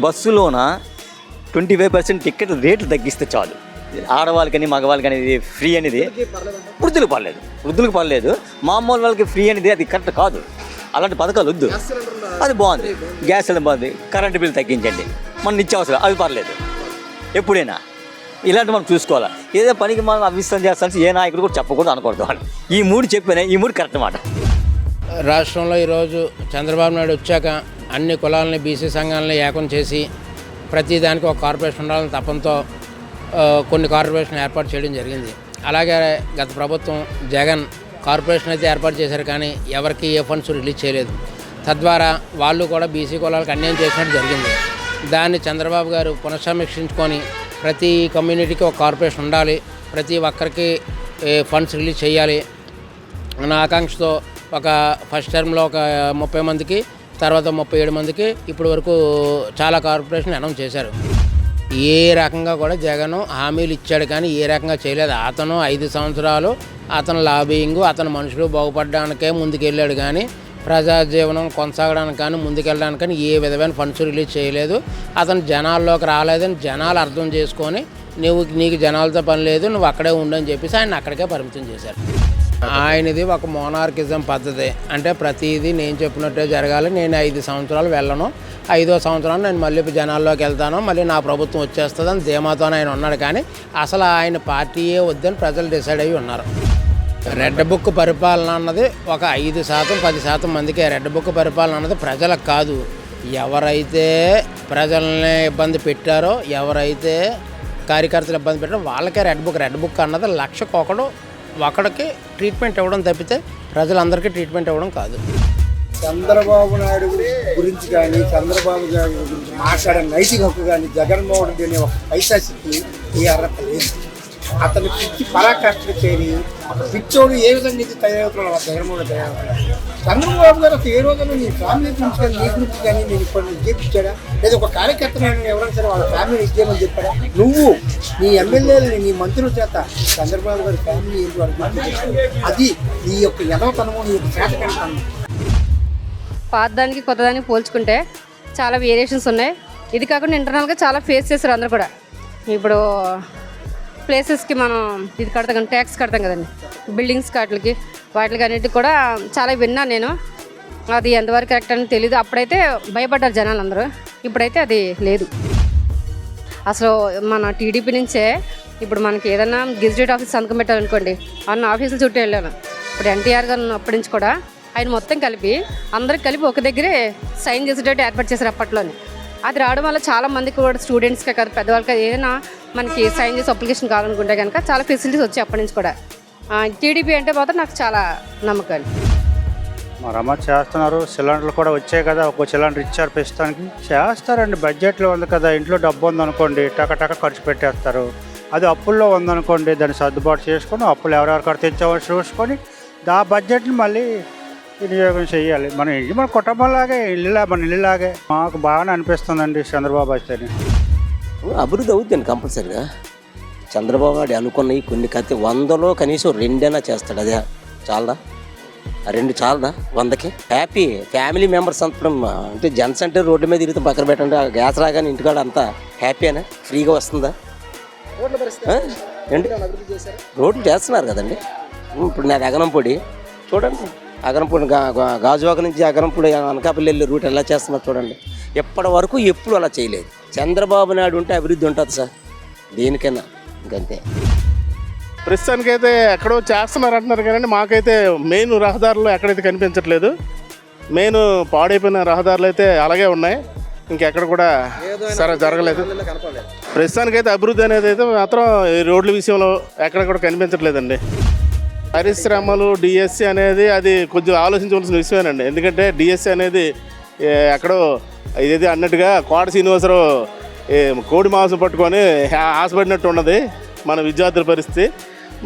బస్సులోన 25% ticket రేట్లు తగ్గిస్తే చాలు. ఆడవాళ్ళకని మగవాళ్ళకని ఫ్రీ అనేది వృద్ధులకు పర్లేదు. మామూలు వాళ్ళకి ఫ్రీ అనేది అది కరెక్ట్ కాదు. అలాంటి పథకాలు వద్దు. అది బాగుంది. గ్యాస్ సిలిండర్ బాగుంది. కరెంటు బిల్ తగ్గించండి. మన నిత్యావసరం అవి పర్లేదు. ఎప్పుడైనా ఇలాంటి మనం చూసుకోవాలి. ఏదో పనికి మనం అవిష్టం చేస్తాను ఏ నాయకుడు కూడా చెప్పకూడదు అనకూడదు. వాళ్ళు ఈ 3 చెప్పినా ఈ 3 కరెక్ట్ మాట. రాష్ట్రంలో ఈరోజు చంద్రబాబు నాయుడు వచ్చాక అన్ని కులాలని బీసీ సంఘాలని ఏకం చేసి ప్రతి దానికి ఒక కార్పొరేషన్ ఉండాలని తపంతో కొన్ని కార్పొరేషన్ ఏర్పాటు చేయడం జరిగింది. అలాగే గత ప్రభుత్వం జగన్ కార్పొరేషన్ అయితే ఏర్పాటు చేశారు, కానీ ఎవరికి ఏ ఫండ్స్ రిలీజ్ చేయలేదు. తద్వారా వాళ్ళు కూడా బీసీ కులాలకు అన్యాయం చేసినట్టు జరిగింది. దాన్ని చంద్రబాబు గారు పునఃసమీక్షించుకొని ప్రతి కమ్యూనిటీకి ఒక కార్పొరేషన్ ఉండాలి, ప్రతి ఒక్కరికి ఫండ్స్ రిలీజ్ చేయాలి అన్న ఆకాంక్షతో ఒక ఫస్ట్ టర్మ్లో ఒక 30 మందికి, తర్వాత 37 మందికి ఇప్పటి వరకు చాలా కార్పొరేషన్ అనౌన్స్ చేశారు. ఏ రకంగా కూడా జగన్ హామీలు ఇచ్చాడు, కానీ ఏ రకంగా చేయలేదు. అతను 5 సంవత్సరాలు అతను లాబింగ్, అతను మనుషులు బాగుపడడానికే ముందుకెళ్ళాడు, కానీ ప్రజా జీవనం కొనసాగడానికి కానీ ముందుకెళ్ళడానికి కానీ ఏ విధమైన ఫండ్స్ రిలీజ్ చేయలేదు. అతను జనాల్లోకి రాలేదని జనాలు అర్థం చేసుకొని నీకు జనాలతో పని లేదు, నువ్వు అక్కడే ఉండని చెప్పేసి ఆయన అక్కడికే పరిమితం చేశారు. ఆయనది ఒక మోనార్కిజం పద్ధతి. అంటే ప్రతిదీ నేను చెప్పినట్టే జరగాలి, నేను 5 సంవత్సరాలు వెళ్ళను, 5వ సంవత్సరాలు నేను మళ్ళీ జనాల్లోకి వెళ్తాను, మళ్ళీ నా ప్రభుత్వం వచ్చేస్తుందని ధీమాతోనే ఆయన ఉన్నాడు. కానీ అసలు ఆయన పార్టీయే వద్దని ప్రజలు డిసైడ్ అయ్యి ఉన్నారు. రెడ్ బుక్ పరిపాలన అన్నది ఒక 5%, 10% మందికే. రెడ్ బుక్ పరిపాలన అన్నది ప్రజలకు కాదు. ఎవరైతే ప్రజల్ని ఇబ్బంది పెట్టారో, ఎవరైతే కార్యకర్తలు ఇబ్బంది పెట్టారో వాళ్ళకే రెడ్ బుక్ అన్నది 1,00,000కి ఒకడికి ట్రీట్మెంట్ ఇవ్వడం తప్పితే ప్రజలందరికీ ట్రీట్మెంట్ ఇవ్వడం కాదు. చంద్రబాబు నాయుడు గురించి కానీ చంద్రబాబు గారి గురించి మాట్లాడే నైతిక హక్కు కానీ జగన్మోహన్ రెడ్డి అనే ఒక పైశాసికి ఏ అర్హత లేదు. అతని పిచ్చి పరాకాష్ఠకు చేరి ఒక పిచ్చోడు ఏ విధంగా ఇది తయారవుతున్నాడు జగన్మోహన్ రెడ్డి తయారవుతున్నాడు. చంద్రబాబు గారు అసలు ఏ రోజున నీ ఫ్యామిలీ గురించి కానీ నీ గురించి కానీ నేను ఇప్పుడు చేపించాడా, లేదా ఒక కార్యకర్తను ఎవరైనా సరే వాళ్ళ ఫ్యామిలీని ఇచ్చేయమని చెప్పాడా? నువ్వు నీ ఎమ్మెల్యేలని నీ మంత్రుల చేత చంద్రబాబు గారి ఫ్యామిలీ ఏంటి వాళ్ళు అది నీ యొక్క ఎదవతనము, నీ యొక్క చేతకంటనం. పాతదానికి కొత్తదానికి పోల్చుకుంటే చాలా వేరియేషన్స్ ఉన్నాయి. ఇది కాకుండా ఇంటర్నల్గా చాలా ఫేస్ చేస్తారు అందరూ కూడా. ఇప్పుడు ప్లేసెస్కి మనం ఇది కడతాం కానీ ట్యాక్స్ కడతాం కదండి, బిల్డింగ్స్ వాటికి అన్నిటికి కూడా చాలా విన్నా నేను. అది ఎంతవరకు కరెక్ట్ అని తెలీదు. అప్పుడైతే భయపడ్డారు జనాలు అందరూ, ఇప్పుడైతే అది లేదు. అసలు మన టీడీపీ నుంచే ఇప్పుడు మనకి ఏదైనా గెజిటెడ్ ఆఫీస్ సంతకం పెట్టాలనుకోండి, అన్న ఆఫీసుల చుట్టూ వెళ్ళాను. ఇప్పుడు ఎన్టీఆర్ గారు అప్పటి నుంచి కూడా ఆయన మొత్తం కలిపి అందరికి కలిపి ఒక దగ్గరే సైన్ చేసేటట్టు ఏర్పాటు చేశారు అప్పట్లోనే. అది రావడం వల్ల చాలా మందికి కూడా స్టూడెంట్స్కే కాదు పెద్దవాళ్ళకి ఏదైనా మనకి సైన్ చేసి అప్లికేషన్ కావాలనుకుంటే కనుక చాలా ఫెసిలిటీస్ వచ్చాయి అప్పటి నుంచి కూడా. టీడీపీ అంటే మాత్రం నాకు చాలా నమ్మకాలు. మరి అమ్మ చేస్తున్నారు. సిలిండర్లు కూడా వచ్చాయి కదా, ఒక సిలిండర్ ఇచ్చారు ప్రస్తుతానికి. చేస్తారండి, బడ్జెట్లో ఉంది కదా. ఇంట్లో డబ్బు ఉందనుకోండి టక ఖర్చు పెట్టేస్తారు. అది అప్పుల్లో ఉందనుకోండి దాన్ని సర్దుబాటు చేసుకొని అప్పులు ఎవరెవరికైనా తెచ్చామని చూసుకొని ఆ బడ్జెట్ని మళ్ళీ వినియోగం చేయాలి. మన కుటుంబంలాగే మన ఇల్లులాగే మాకు బాగానే అనిపిస్తుందండి చంద్రబాబు వస్తేనే. అభివృద్ధి అవుతుందండి కంపల్సరిగా. చంద్రబాబు నాయుడు అనుకున్నవి కొన్ని 100లో కనీసం 2 చేస్తాడు. అదే చాలదా? 2 చాలదా 100కి? హ్యాపీ ఫ్యామిలీ మెంబర్స్ అంతా అంటే జెంట్స్ అంటే రోడ్డు మీద తిరిగితే పక్కన పెట్టండి, ఆ గ్యాస్ రాగానే ఇంటికాడ అంతా హ్యాపీనా? ఫ్రీగా వస్తుందా? రోడ్లు చేస్తున్నారు కదండి. ఇప్పుడు నాది అగనంపొడి చూడండి, అగరంపూడి గాజువాక నుంచి అగరంపూడి అనకాపల్లి వెళ్ళే రూట్ ఎలా చేస్తున్నారు చూడండి. ఎప్పటి వరకు ఎప్పుడు అలా చేయలేదు. చంద్రబాబు నాయుడు ఉంటే అభివృద్ధి ఉంటుంది సార్, దేనికైనా. ఇంకంతే. ప్రస్తుతానికైతే ఎక్కడో చేస్తున్నారు అంటున్నారు కానీ మాకైతే మెయిన్ రహదారులు ఎక్కడైతే కనిపించట్లేదు. మెయిన్ పాడైపోయిన రహదారులు అయితే అలాగే ఉన్నాయి, ఇంకెక్కడ కూడా సరే జరగలేదు. ప్రస్తుతానికైతే అభివృద్ధి అనేది అయితే మాత్రం ఈ రోడ్ల విషయంలో ఎక్కడ కూడా కనిపించట్లేదండి. పరిశ్రమలు డిఎస్సి అనేది అది కొంచెం ఆలోచించవలసిన విషయమేనండి. ఎందుకంటే డిఎస్సి అనేది ఎక్కడో ఇదేది అన్నట్టుగా కోట శ్రీనివాసరావు కోడి మాంసం పట్టుకొని ఆశపడినట్టు ఉన్నది మన విద్యార్థుల పరిస్థితి.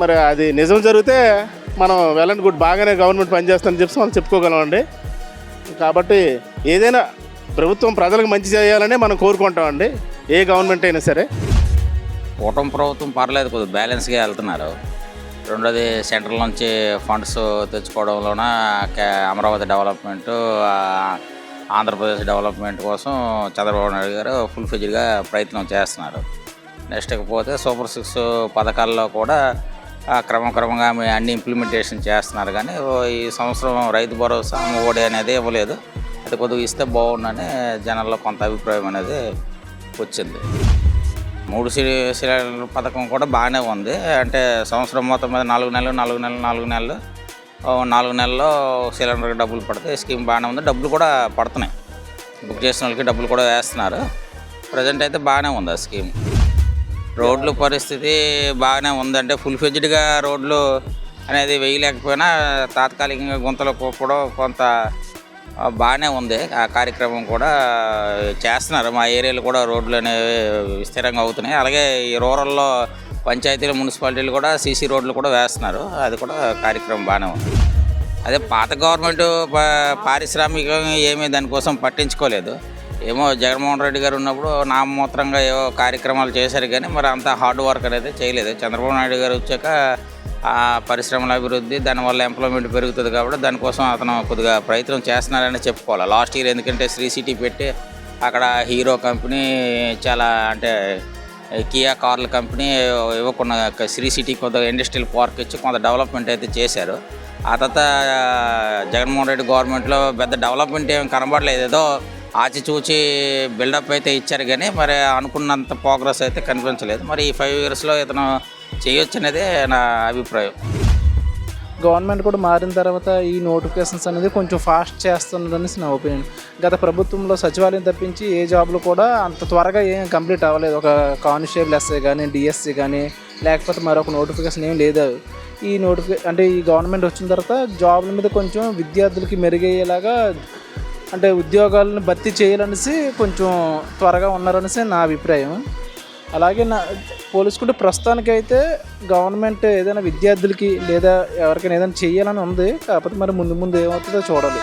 మరి అది నిజం జరిగితే మనం వెల్ అండ్ గుడ్, బాగానే గవర్నమెంట్ పనిచేస్తుందని చెప్పి మనం చెప్పుకోగలమండి. కాబట్టి ఏదైనా ప్రభుత్వం ప్రజలకు మంచి చేయాలని మనం కోరుకుంటామండి, ఏ గవర్నమెంట్ అయినా సరే. కూటమి ప్రభుత్వం పర్లేదు, కొద్దిగా బ్యాలెన్స్గా వెళ్తున్నారు. రెండోది సెంట్రల్ నుంచి ఫండ్స్ తెచ్చుకోవడంలోన అమరావతి డెవలప్మెంటు, ఆంధ్రప్రదేశ్ డెవలప్మెంట్ కోసం చంద్రబాబు నాయుడు గారు ఫుల్ ఫెజ్డ్గా ప్రయత్నం చేస్తున్నారు. నెక్స్ట్ ఇకపోతే సూపర్ 6 పథకాల్లో కూడా క్రమంగా అన్ని ఇంప్లిమెంటేషన్ చేస్తున్నారు. కానీ ఈ సంవత్సరం రైతు భరోసా అమ్మఒడి అనేది ఇవ్వలేదు. అది కొద్దిగా ఇస్తే బాగుండని జనాల్లో కొంత అభిప్రాయం అనేది వచ్చింది. 3 సిలిండర్ పథకం కూడా బాగానే ఉంది. అంటే సంవత్సరం మొత్తం మీద 4 నెలల్లో సిలిండర్కి డబ్బులు పడతాయి. స్కీమ్ బాగానే ఉంది. డబ్బులు కూడా పడుతున్నాయి. బుక్ చేసిన వాళ్ళకి డబ్బులు కూడా వేస్తున్నారు. ప్రజెంట్ అయితే బాగానే ఉంది ఆ స్కీమ్. రోడ్లు పరిస్థితి బాగానే ఉందంటే ఫుల్ ఫెజ్డ్గా రోడ్లు అనేది వేయలేకపోయినా తాత్కాలికంగా గుంతలు కూడా కొంత బాగానే ఉంది. ఆ కార్యక్రమం కూడా చేస్తున్నారు. మా ఏరియాలో కూడా రోడ్లు అనేవి విస్తీర్ణంగా అవుతున్నాయి. అలాగే ఈ రూరల్లో పంచాయతీలు మున్సిపాలిటీలు కూడా సీసీ రోడ్లు కూడా వేస్తున్నారు. అది కూడా కార్యక్రమం బాగానే ఉంది. అదే పాత గవర్నమెంట్ పారిశ్రామికంగా ఏమీ దానికోసం పట్టించుకోలేదు. ఏమో జగన్మోహన్ రెడ్డి గారు ఉన్నప్పుడు నామమాత్రంగా ఏవో కార్యక్రమాలు చేశారు కానీ మరి అంత హార్డ్ వర్క్ అనేది చేయలేదు. చంద్రబాబు నాయుడు గారు వచ్చాక ఆ పరిశ్రమల అభివృద్ధి, దానివల్ల ఎంప్లాయ్మెంట్ పెరుగుతుంది కాబట్టి దానికోసం అతను కొద్దిగా ప్రయత్నం చేస్తున్నారని చెప్పుకోవాలి. లాస్ట్ ఇయర్ ఎందుకంటే శ్రీ సిటీ పెట్టి అక్కడ హీరో కంపెనీ చాలా అంటే కియా కార్ల కంపెనీ ఇవ్వకుండా శ్రీ సిటీ కొద్దిగా ఇండస్ట్రియల్ పార్క్ ఇచ్చి కొంత డెవలప్మెంట్ అయితే చేశారు. ఆ తర్వాత జగన్మోహన్ రెడ్డి గవర్నమెంట్లో పెద్ద డెవలప్మెంట్ ఏం కనబడలేదు. ఏదో ఆచిచూచి బిల్డప్ అయితే ఇచ్చారు కానీ మరి అనుకున్నంత ప్రోగ్రెస్ అయితే కనిపించలేదు. మరి ఈ 5 ఇయర్స్లో ఇతను చేయొచ్చు అనేది నా అభిప్రాయం. గవర్నమెంట్ కూడా మారిన తర్వాత ఈ నోటిఫికేషన్స్ అనేది కొంచెం ఫాస్ట్ చేస్తున్నదనేసి నా ఒపీనియన్. గత ప్రభుత్వంలో సచివాలయం తప్పించి ఏ జాబ్లు కూడా అంత త్వరగా ఏం కంప్లీట్ అవ్వలేదు. ఒక కానిస్టేబుల్ ఎస్ఐ కానీ డిఎస్సి కానీ లేకపోతే మరొక నోటిఫికేషన్ ఏం లేదు. ఈ అంటే ఈ గవర్నమెంట్ వచ్చిన తర్వాత జాబ్ల మీద కొంచెం విద్యార్థులకి మెరుగయ్యేలాగా అంటే ఉద్యోగాలను భర్తీ చేయాలనేసి కొంచెం త్వరగా ఉన్నారనేసి నా అభిప్రాయం. అలాగే పోల్చుకుంటే ప్రస్తుతానికైతే గవర్నమెంట్ ఏదైనా విద్యార్థులకి లేదా ఎవరికైనా ఏదైనా చేయాలని ఉంది. కాకపోతే మరి ముందు ఏమవుతుందో చూడాలి.